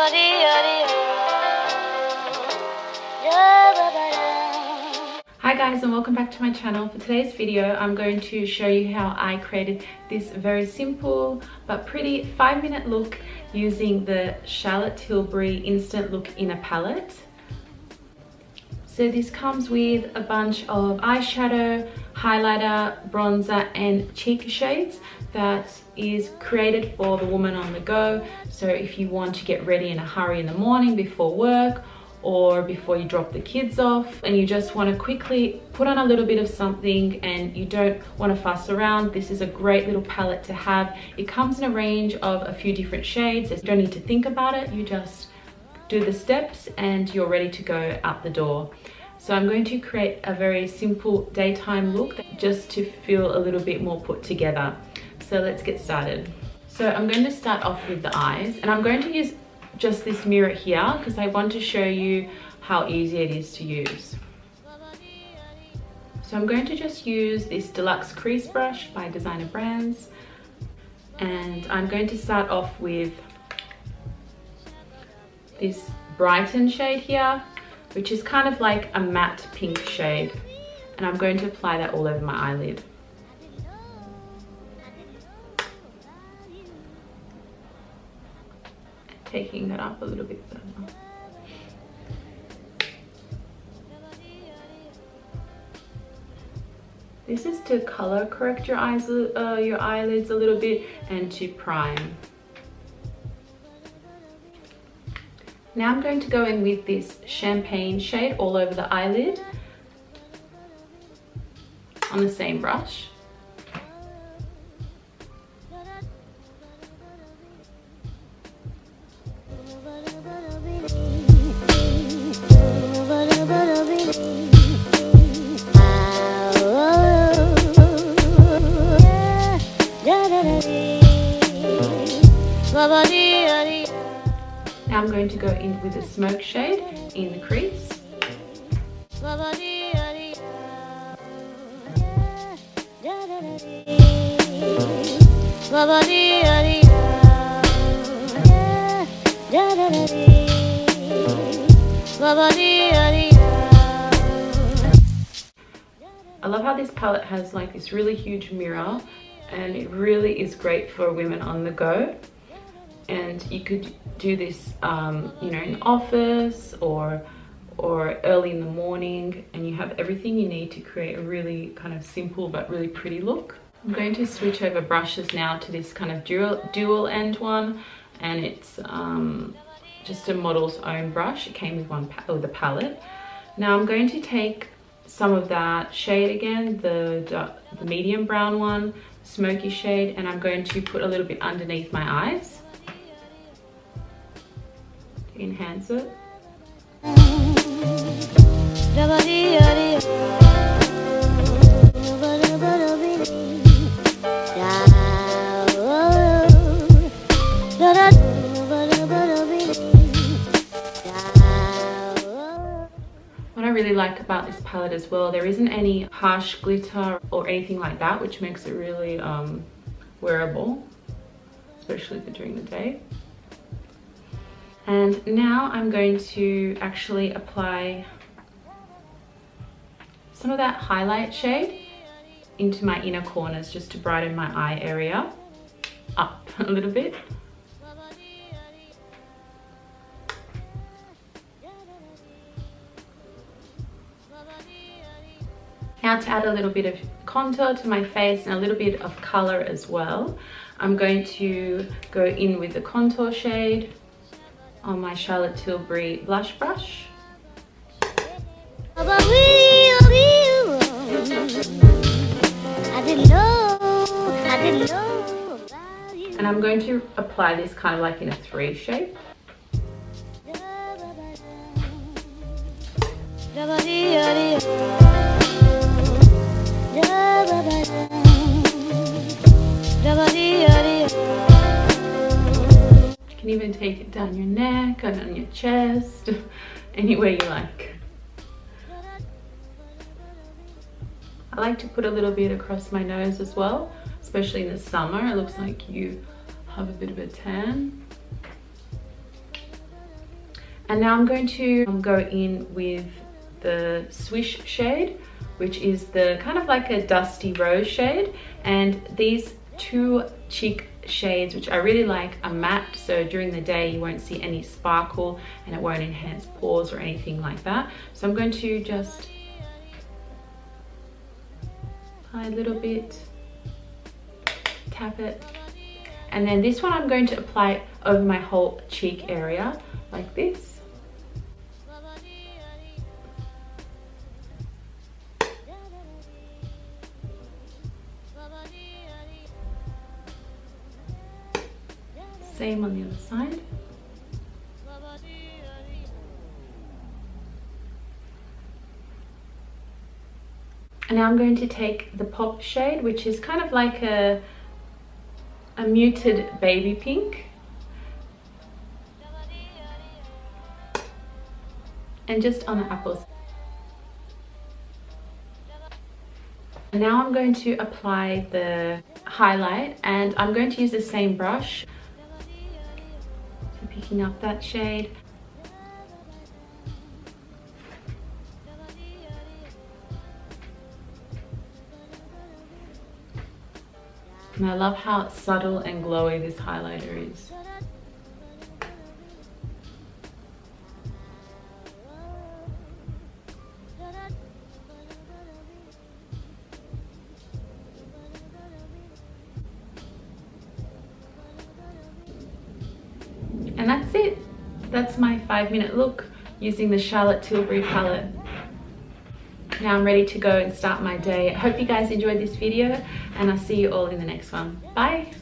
Hi guys, and welcome back to my channel. For today's video, I'm going to show you how I created this very simple but pretty 5-minute look using the Charlotte Tilbury Instant Look Inner Palette. So this comes with a bunch of eyeshadow, highlighter, bronzer and cheek shades that is created for the woman on the go. So if you want to get ready in a hurry in the morning before work or before you drop the kids off and you just want to quickly put on a little bit of something and you don't want to fuss around, this is a great little palette to have. It comes in a range of a few different shades. You don't need to think about it, you just do the steps and you're ready to go out the door. So I'm going to create a very simple daytime look just to feel a little bit more put together. So let's get started. So I'm going to start off with the eyes, and I'm going to use just this mirror here because I want to show you how easy it is to use. So I'm going to just use this deluxe crease brush by Designer Brands, and I'm going to start off with this Brighten shade here, which is kind of like a matte pink shade, and I'm going to apply that all over my eyelid. Taking that up a little bit further. This is to color correct your eyes, your eyelids a little bit, and to prime. Now I'm going to go in with this champagne shade all over the eyelid on the same brush. Now I'm going to go in with a smoke shade in the crease. I love how this palette has like this really huge mirror, and it really is great for women on the go. And you could do this you know, in the office or early in the morning, and you have everything you need to create a really kind of simple but really pretty look. I'm going to switch over brushes now to this kind of dual end one, and it's just a Model's Own brush. It came with the palette. Now I'm going to take some of that shade again, the medium brown one, smoky shade, and I'm going to put a little bit underneath my eyes to enhance it. What I really like about this palette as well, there isn't any harsh glitter or anything like that, which makes it really wearable, especially for during the day. And now I'm going to actually apply some of that highlight shade into my inner corners just to brighten my eye area up a little bit. Now to add a little bit of contour to my face and a little bit of color as well, I'm going to go in with the contour shade on my Charlotte Tilbury blush brush. And I'm going to apply this kind of like in a 3 shape. You can even take it down your neck and on your chest, anywhere you like. I like to put a little bit across my nose as well, especially in the summer. It looks like you have a bit of a tan. And now I'm going to go in with the Swish shade, which is the kind of like a dusty rose shade. And these two cheek shades, which I really like, are matte, so during the day you won't see any sparkle and it won't enhance pores or anything like that. So I'm going to just apply a little bit, tap it, and then this one I'm going to apply it over my whole cheek area like this. Same on the other side. And now I'm going to take the pop shade, which is kind of like a muted baby pink, and just on the apples. And now I'm going to apply the highlight, and I'm going to use the same brush. So picking up that shade. And I love how subtle and glowy this highlighter is. And that's it. That's my 5-minute look using the Charlotte Tilbury palette. Now I'm ready to go and start my day. I hope you guys enjoyed this video, and I'll see you all in the next one. Bye!